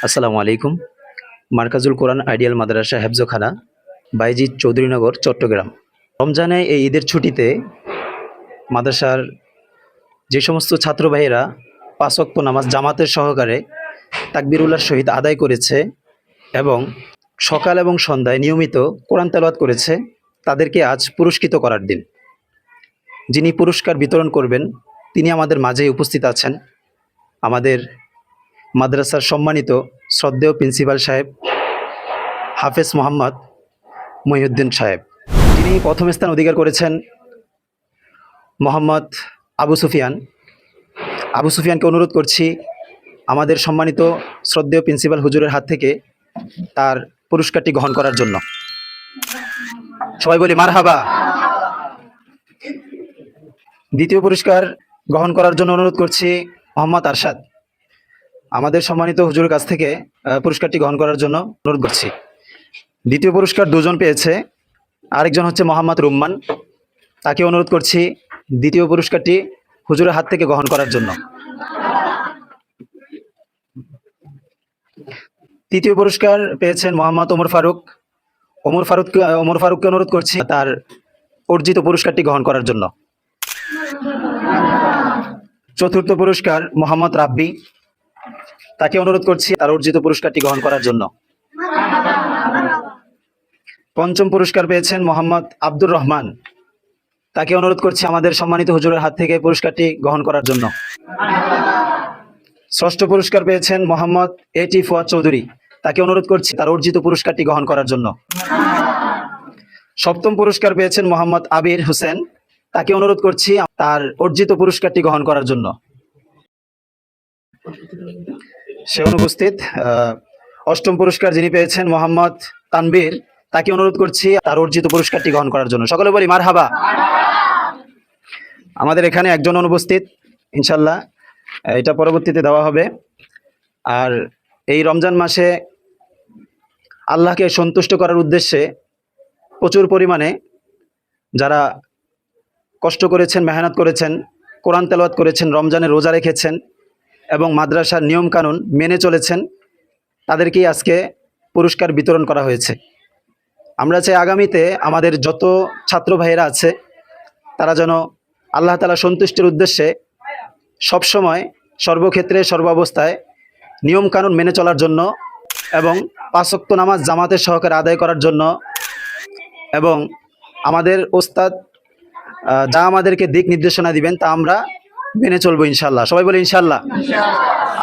আসসালামু আলাইকুম। মার্কাজুল কোরআন আইডিয়াল মাদ্রাসা হেফজখানা, বাইজিৎ চৌধুরীনগর, চট্টগ্রাম। রমজানে এই ঈদের ছুটিতে মাদ্রাসার যে সমস্ত ছাত্র ভাইয়েরা ৫ ওয়াক্ত নামাজ জামাতের সহকারে তাকবীরুল্লাহর সহিত আদায় করেছে এবং সকাল এবং সন্ধ্যায় নিয়মিত কোরআন তেলাওয়াত করেছে, তাদেরকে আজ পুরস্কৃত করার দিন। যিনি পুরস্কার বিতরণ করবেন তিনি আমাদের মাঝেই উপস্থিত আছেন, আমাদের মাদ্রাসার সম্মানিত শ্রদ্ধেয় প্রিন্সিপাল সাহেব হাফেজ মোহাম্মদ মহিউদ্দিন সাহেব। যিনি প্রথম স্থান অধিকার করেছেন মোহাম্মদ আবু সুফিয়ান। আবু সুফিয়ানকে অনুরোধ করছি আমাদের সম্মানিত শ্রদ্ধেয় প্রিন্সিপাল হুজুরের হাত থেকে তার পুরস্কারটি গ্রহণ করার জন্য। সবাই বলি মারহাবা। দ্বিতীয় পুরস্কার গ্রহণ করার জন্য অনুরোধ করছি মোহাম্মদ আরশাদ। আমাদের সম্মানিত হুজুরের কাছ থেকে পুরস্কারটি গ্রহণ করার জন্য অনুরোধ করছি। দ্বিতীয় পুরস্কার দুজন পেয়েছে, আরেকজন হচ্ছে মোহাম্মদ রুম্মান। তাকে অনুরোধ করছি দ্বিতীয় পুরস্কারটি হুজুরের হাত থেকে গ্রহণ করার জন্য। তৃতীয় পুরস্কার পেয়েছেন মোহাম্মদ ওমর ফারুক। ওমর ফারুককে অনুরোধ করছি তার অর্জিত পুরস্কারটি গ্রহণ করার জন্য। চতুর্থ পুরস্কার মোহাম্মদ রাব্বি। তাকে অনুরোধ করছি তার অর্জিত পুরস্কারটি গ্রহণ করার জন্য। পঞ্চম পুরস্কার পেয়েছেন মোহাম্মদ আব্দুর রহমান। তাকে অনুরোধ করছি আমাদের সম্মানিত হুজুরের হাত থেকে পুরস্কারটি গ্রহণ করার জন্য। ষষ্ঠ পুরস্কার পেয়েছেন মোহাম্মদ এটি ফুয়াদ চৌধুরী। তাকে অনুরোধ করছি তার অর্জিত পুরস্কারটি গ্রহণ করার জন্য। সপ্তম পুরস্কার পেয়েছেন মোহাম্মদ আবির হোসেন। তাকে অনুরোধ করছি তার অর্জিত পুরস্কারটি গ্রহণ করার জন্য। সে অনুপস্থিত। অষ্টম পুরস্কার যিনি পেয়েছেন মোহাম্মদ তানবীর। তাকে অনুরোধ করছি তার অর্জিত পুরস্কারটি গ্রহণ করার জন্য। সকলে বলি মারহাবা। আমাদের এখানে একজন অনুপস্থিত, ইনশাল্লাহ এটা পরবর্তীতে দেওয়া হবে। আর এই রমজান মাসে আল্লাহকে সন্তুষ্ট করার উদ্দেশ্যে প্রচুর পরিমাণে যারা কষ্ট করেছেন, মেহনত করেছেন, কোরআন তেলাওয়াত করেছেন, রমজানে রোজা রেখেছেন এবং মাদ্রাসার নিয়মকানুন মেনে চলেছেন, তাদেরকেই আজকে পুরস্কার বিতরণ করা হয়েছে। আমরা চাই আগামীতে আমাদের যত ছাত্র ভাইয়েরা আছে তারা যেন আল্লাহ তাআলা সন্তুষ্টির উদ্দেশ্যে সবসময়, সর্বক্ষেত্রে, সর্বাবস্থায় নিয়মকানুন মেনে চলার জন্য এবং ৫ ওয়াক্ত নামাজ জামাতের সহকারে আদায় করার জন্য এবং আমাদের ওস্তাদ যা আমাদেরকে দিক নির্দেশনা দিবেন তা আমরা মেনে চলবো ইনশাল্লাহ। সবাই বলে ইনশাল্লাহ।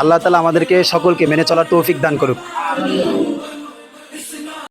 আল্লাহ তাআলা আমাদেরকে সকলকে মেনে চলার তৌফিক দান করুক।